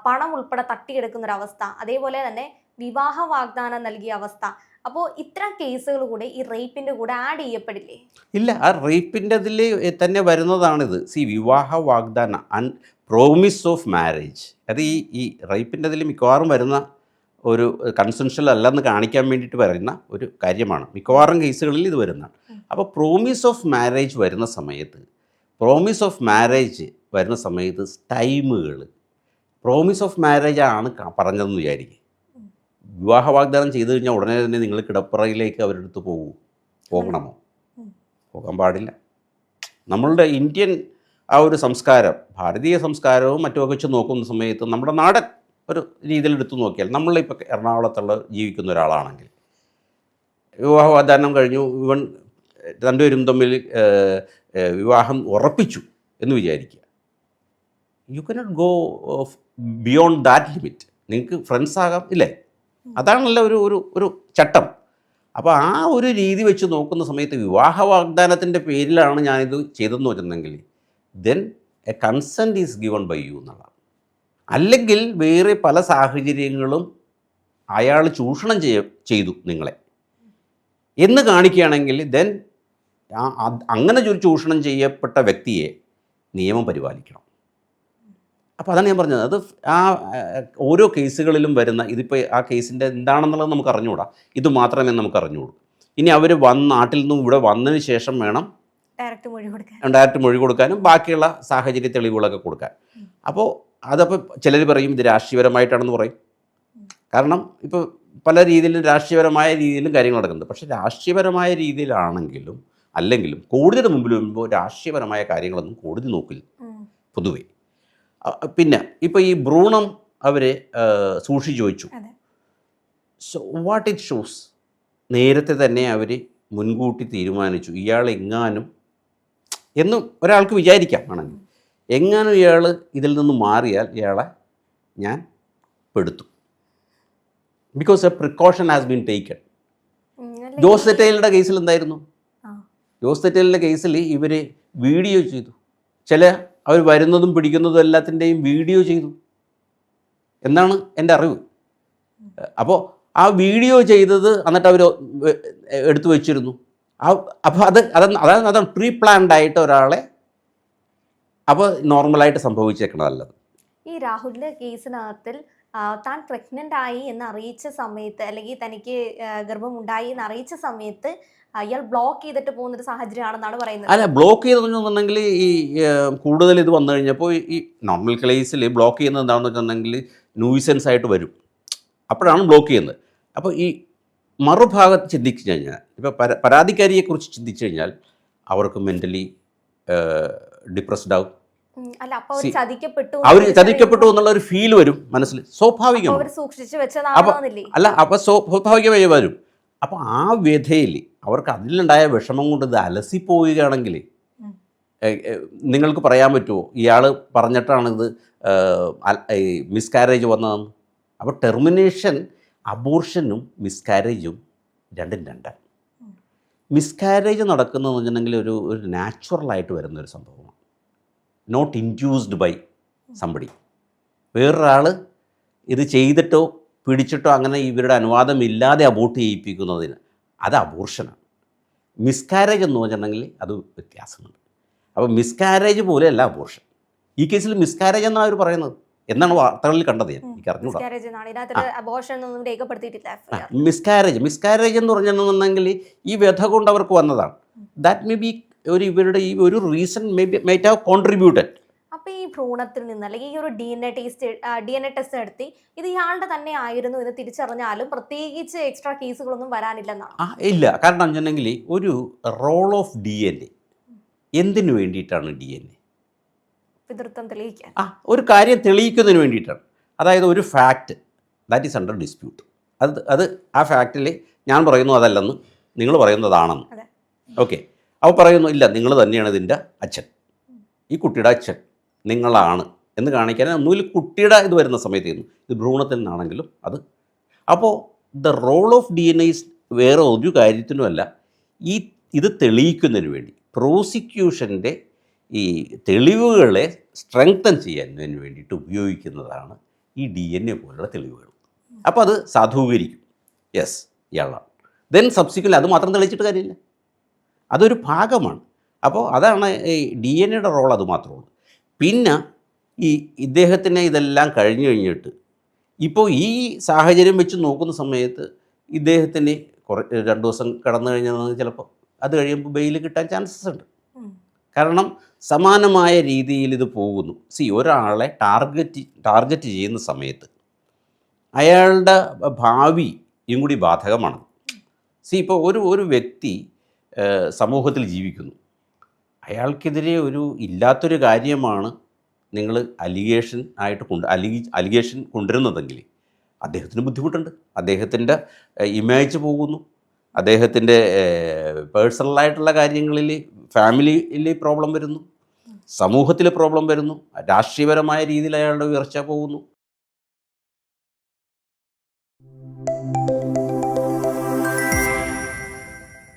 പണം ഉൾപ്പെടെ തട്ടിയെടുക്കുന്നൊരവസ്ഥ, അതേപോലെ തന്നെ വിവാഹ വാഗ്ദാനം നൽകിയ അവസ്ഥ. അപ്പോൾ ഇത്തരം കേസുകൾ കൂടെ ഈ റേപ്പിൻ്റെ കൂടെ ആഡ് ചെയ്യപ്പെടില്ലേ?
ഇല്ല, ആ റേപ്പിൻ്റെ അതിൽ തന്നെ വരുന്നതാണിത്. വിവാഹ വാഗ്ദാനം, പ്രോമിസ് ഓഫ് മാരേജ്, അത് ഈ റേപ്പിൻ്റെ അതിൽ മിക്കവാറും വരുന്ന ഒരു കൺസെൻഷ്യൽ അല്ലെന്ന് കാണിക്കാൻ വേണ്ടിയിട്ട് വരുന്ന ഒരു കാര്യമാണ്. മിക്കവാറും കേസുകളിൽ ഇത് വരുന്നതാണ്. അപ്പോൾ പ്രോമിസ് ഓഫ് മാരേജ് വരുന്ന സമയത്ത് ടൈമുകൾ, പ്രോമിസ് ഓഫ് മാരേജ് ആണ് പറഞ്ഞതെന്ന് വിചാരിക്കും. വിവാഹ വാഗ്ദാനം ചെയ്തു കഴിഞ്ഞാൽ ഉടനെ തന്നെ നിങ്ങൾ കിടപ്പറയിലേക്ക് അവരെടുത്ത് പോകണമോ? പോകാൻ പാടില്ല. നമ്മളുടെ ഇന്ത്യൻ ആ ഒരു സംസ്കാരം, ഭാരതീയ സംസ്കാരവും മറ്റുമൊക്കെ വെച്ച് നോക്കുന്ന സമയത്ത് നമ്മുടെ നാടൻ ഒരു രീതിയിൽ എടുത്തു നോക്കിയാൽ, നമ്മളിപ്പോൾ എറണാകുളത്തുള്ള ജീവിക്കുന്ന ഒരാളാണെങ്കിൽ വിവാഹ വാഗ്ദാനം കഴിഞ്ഞു, ഇവൻ രണ്ടുപേരും തമ്മിൽ വിവാഹം ഉറപ്പിച്ചു എന്ന് വിചാരിക്കുക. You cannot go beyond that limit. നിങ്ങൾക്ക് ഫ്രണ്ട്സ് ആകാം, ഇല്ലേ? അതാണല്ലോ ഒരു ചട്ടം. അപ്പോൾ ആ ഒരു രീതി വെച്ച് നോക്കുന്ന സമയത്ത് വിവാഹ വാഗ്ദാനത്തിൻ്റെ പേരിലാണ് ഞാനിത് ചെയ്തതെന്ന് വെച്ചിട്ടുണ്ടെങ്കിൽ then a consent is given by you എന്നുള്ളതാണ്. അല്ലെങ്കിൽ വേറെ പല സാഹചര്യങ്ങളും അയാൾ ചൂഷണം ചെയ്തു നിങ്ങളെ എന്ന് കാണിക്കുകയാണെങ്കിൽ ദെൻ അങ്ങനെ ഒരു ചൂഷണം ചെയ്യപ്പെട്ട വ്യക്തിയെ നിയമം പരിപാലിക്കണം. അപ്പോൾ അതാണ് ഞാൻ പറഞ്ഞത്. അത് ആ ഓരോ കേസുകളിലും വരുന്ന, ഇതിപ്പോൾ ആ കേസിൻ്റെ എന്താണെന്നുള്ളത് നമുക്ക് അറിഞ്ഞുകൂടാ, ഇത് മാത്രമേ നമുക്ക് അറിഞ്ഞുകൂടൂ. ഇനി അവർ നാട്ടിൽ നിന്നും ഇവിടെ വന്നതിന് ശേഷം വേണം ഡയറക്റ്റ് മൊഴി കൊടുക്കാനും ബാക്കിയുള്ള സാഹചര്യ തെളിവുകളൊക്കെ കൊടുക്കാൻ. അപ്പോൾ അതപ്പോൾ ചിലർ പറയും ഇത് രാഷ്ട്രീയപരമായിട്ടാണെന്ന് പറയും. കാരണം ഇപ്പോൾ പല രീതിയിലും രാഷ്ട്രീയപരമായ രീതിയിലും കാര്യങ്ങൾ നടക്കുന്നുണ്ട്. പക്ഷേ രാഷ്ട്രീയപരമായ രീതിയിലാണെങ്കിലും അല്ലെങ്കിലും കോടതിയുടെ മുമ്പിൽ വരുമ്പോൾ രാഷ്ട്രീയപരമായ കാര്യങ്ങളൊന്നും കോടതി നോക്കില്ല പൊതുവേ. പിന്നെ ഇപ്പോൾ ഈ ഭ്രൂണം അവർ സൂക്ഷിച്ചു വെച്ചു. സോ വാട്ട് ഇറ്റ് ഷോസ്, നേരത്തെ തന്നെ അവർ മുൻകൂട്ടി തീരുമാനിച്ചു ഇയാൾ എങ്ങാനും എന്നും ഒരാൾക്ക് വിചാരിക്കാം ആണെങ്കിൽ, എങ്ങാനും ഇയാൾ ഇതിൽ നിന്ന് മാറിയാൽ ഇയാളെ ഞാൻ പെടുത്തും. Because a precaution has been taken. Jose തെറ്റയിലിൻ്റെ കേസിൽ എന്തായിരുന്നു? ജോസ് തെറ്റയിലിൻ്റെ കേസിൽ ഇവർ വീഡിയോ ചെയ്തു. അവർ വരുന്നതും പിടിക്കുന്നതും എല്ലാത്തിൻ്റെയും വീഡിയോ ചെയ്തു എന്നാണ് എൻ്റെ അറിവ്. അപ്പോൾ ആ വീഡിയോ ചെയ്തത് എന്നിട്ട് അവർ എടുത്തു വെച്ചിരുന്നു. അപ്പോൾ അതാണ് പ്രീ പ്ലാൻഡ് ആയിട്ട് ഒരാളെ അപ്പോൾ നോർമലായിട്ട് സംഭവിച്ചേക്കണതല്ലത്.
ഈ രാഹുലിൻ്റെ കേസിനകത്തിൽ താൻ പ്രഗ്നൻ്റ് ആയി എന്ന് അറിയിച്ച സമയത്ത്, അല്ലെങ്കിൽ തനിക്ക് ഗർഭമുണ്ടായി എന്ന് അറിയിച്ച സമയത്ത് അയാൾ ബ്ലോക്ക് ചെയ്തിട്ട് പോകുന്നൊരു സാഹചര്യമാണെന്നാണ് പറയുന്നത്.
അല്ല, ബ്ലോക്ക് ചെയ്തെന്നുണ്ടെങ്കിൽ ഈ കൂടുതൽ ഇത് വന്നു കഴിഞ്ഞപ്പോൾ ഈ നോർമൽ കേസിൽ ബ്ലോക്ക് ചെയ്യുന്നത് എന്താണെന്ന് വെച്ചിട്ടുണ്ടെങ്കിൽ ന്യൂസൻസ് ആയിട്ട് വരും, അപ്പോഴാണ് ബ്ലോക്ക് ചെയ്യുന്നത്. അപ്പോൾ ഈ മറുഭാഗത്ത് ചിന്തിച്ചു കഴിഞ്ഞാൽ, ഇപ്പോൾ പരാതിക്കാരിയെക്കുറിച്ച് ചിന്തിച്ചു കഴിഞ്ഞാൽ അവർക്ക് മെൻ്റലി ഡിപ്രസ്ഡ് ആവും. അവർ ചതിക്കപ്പെട്ടു എന്നുള്ള ഒരു ഫീൽ വരും മനസ്സിൽ, സ്വാഭാവികമാണ്. അപ്പോൾ സ്വാഭാവികമായി വരും. അപ്പോൾ ആ വ്യഥയിൽ അവർക്ക് അതിലുണ്ടായ വിഷമം കൊണ്ട് ഇത് അലസിപ്പോവുകയാണെങ്കിൽ നിങ്ങൾക്ക് പറയാൻ പറ്റുമോ ഇയാൾ പറഞ്ഞിട്ടാണിത് മിസ്കാരേജ് വന്നതെന്ന്? അപ്പോൾ ടെർമിനേഷൻ, അബോർഷനും മിസ്കാരേജും രണ്ടും രണ്ടാണ്. മിസ്കാരേജ് നടക്കുന്നതെന്ന് വെച്ചിട്ടുണ്ടെങ്കിൽ ഒരു നാച്ചുറലായിട്ട് വരുന്നൊരു സംഭവമാണ്, നോട്ട് ഇൻഡ്യൂസ്ഡ് ബൈ സംബഡി. വേറൊരാൾ ഇത് ചെയ്തിട്ടോ പിടിച്ചിട്ടോ അങ്ങനെ ഇവരുടെ അനുവാദം ഇല്ലാതെ അബോർട്ട് ചെയ്യിപ്പിക്കുന്നതിന് അത് അബോർഷനാണ്. മിസ്കാരേജ് എന്ന് വെച്ചിട്ടുണ്ടെങ്കിൽ അത് വ്യത്യാസമുണ്ട്. അപ്പോൾ മിസ്കാരേജ് പോലെയല്ല അബോർഷൻ. ഈ കേസിൽ മിസ്കാരേജ് എന്നാണ് അവർ പറയുന്നത്. എന്നാണ് വാർത്തകളിൽ കണ്ടത്. എനിക്ക് അറിഞ്ഞൂടാ.
മിസ്കാരേജ് എന്നാണ് ഇതിനകത്ത് അബോർഷൻ ഒന്നും രേഖപ്പെടുത്തിയിട്ടില്ല FIR.
മിസ്കാരേജ് എന്ന് പറഞ്ഞിട്ടുണ്ടെങ്കിൽ ഈ വ്യഥ കൊണ്ട് അവർക്ക് വന്നതാണ്. ദാറ്റ് മേ ബി ഇവരുടെ ഈ ഒരു റീസൺ മൈറ്റ് ഹാവ് കോൺട്രിബ്യൂട്ടഡ്.
അപ്പൊ ഈ ഭ്രൂണത്തിൽ നിന്ന് അല്ലെങ്കിൽ ഈ ഒരു DNA ടെസ്റ്റ് നടത്തി ഇത് ഇയാളുടെ തന്നെ ആയിരുന്നു എന്ന് തിരിച്ചറിഞ്ഞാലും പ്രത്യേകിച്ച് എക്സ്ട്രാ കേസുകളൊന്നും വരാനില്ലെന്നാണ്.
ഇല്ല, കാരണം വെച്ചിട്ടുണ്ടെങ്കിൽ ഒരു റോൾ ഓഫ് DNA എന്തിനു വേണ്ടിയിട്ടാണ് DNA?
പിതൃത്വം തെളിയിക്കാൻ.
ഒരു കാര്യം തെളിയിക്കുന്നതിന് വേണ്ടിയിട്ടാണ്. അതായത് ഒരു fact that is under dispute. അത് ആ ഫാക്റ്റിൽ ഞാൻ പറയുന്നു അതല്ലെന്ന്, നിങ്ങൾ പറയുന്നതാണെന്ന്. ഓക്കെ, അപ്പോൾ പറയുന്നു ഇല്ല നിങ്ങൾ തന്നെയാണ് ഇതിൻ്റെ അച്ഛൻ, ഈ കുട്ടിയുടെ അച്ഛൻ നിങ്ങളാണ് എന്ന് കാണിക്കാൻ ഒന്നുമില്ല. കുട്ടിയുടെ ഇത് വരുന്ന സമയത്ത് ഇത് ഭ്രൂണത്തിൽ നിന്നാണെങ്കിലും അത്. അപ്പോൾ ദ റോൾ ഓഫ് DNA വേറെ ഒരു കാര്യത്തിനുമല്ല, ഇത് തെളിയിക്കുന്നതിന് വേണ്ടി പ്രോസിക്യൂഷൻ്റെ ഈ തെളിവുകളെ സ്ട്രെങ്തൻ ചെയ്യാനതിന് വേണ്ടിയിട്ട് ഉപയോഗിക്കുന്നതാണ് ഈ DNA പോലുള്ള തെളിവുകൾ. അപ്പോൾ അത് സാധൂകരിക്കും, യെസ് ഇയാളാണ്. ദെൻ സബ്സിക്വൻ്റ് അത് മാത്രം തെളിയിച്ചിട്ട് കാര്യമില്ല, അതൊരു ഭാഗമാണ്. അപ്പോൾ അതാണ് ഈ DNA റോൾ, അത് മാത്രമുള്ളൂ. പിന്നെ ഇദ്ദേഹത്തിന് ഇതെല്ലാം കഴിഞ്ഞ് കഴിഞ്ഞിട്ട് ഇപ്പോൾ ഈ സാഹചര്യം വെച്ച് നോക്കുന്ന സമയത്ത് ഇദ്ദേഹത്തിന് 2 ദിവസം കടന്നു കഴിഞ്ഞാൽ ചിലപ്പോൾ അത് കഴിയുമ്പോൾ ബെയിൽ കിട്ടാൻ ചാൻസസ് ഉണ്ട്. കാരണം സമാനമായ രീതിയിൽ ഇത് പോകുന്നു. ഒരാളെ ടാർഗറ്റ് ചെയ്യുന്ന സമയത്ത് അയാളുടെ ഭാവിയും കൂടി ബാധകമാണ്. ഇപ്പോൾ ഒരു വ്യക്തി സമൂഹത്തിൽ ജീവിക്കുന്നു, അയാൾക്കെതിരെ ഇല്ലാത്തൊരു കാര്യമാണ് നിങ്ങൾ അലിഗേഷൻ കൊണ്ടുവരുന്നതെങ്കിൽ അദ്ദേഹത്തിന് ബുദ്ധിമുട്ടുണ്ട്. അദ്ദേഹത്തിൻ്റെ ഇമേജ് പോകുന്നു, അദ്ദേഹത്തിൻ്റെ പേഴ്സണലായിട്ടുള്ള കാര്യങ്ങളിൽ ഫാമിലിയിൽ പ്രോബ്ലം വരുന്നു, സമൂഹത്തിൽ പ്രോബ്ലം വരുന്നു, രാഷ്ട്രീയപരമായ രീതിയിൽ അയാളുടെ ഉയർച്ച പോകുന്നു.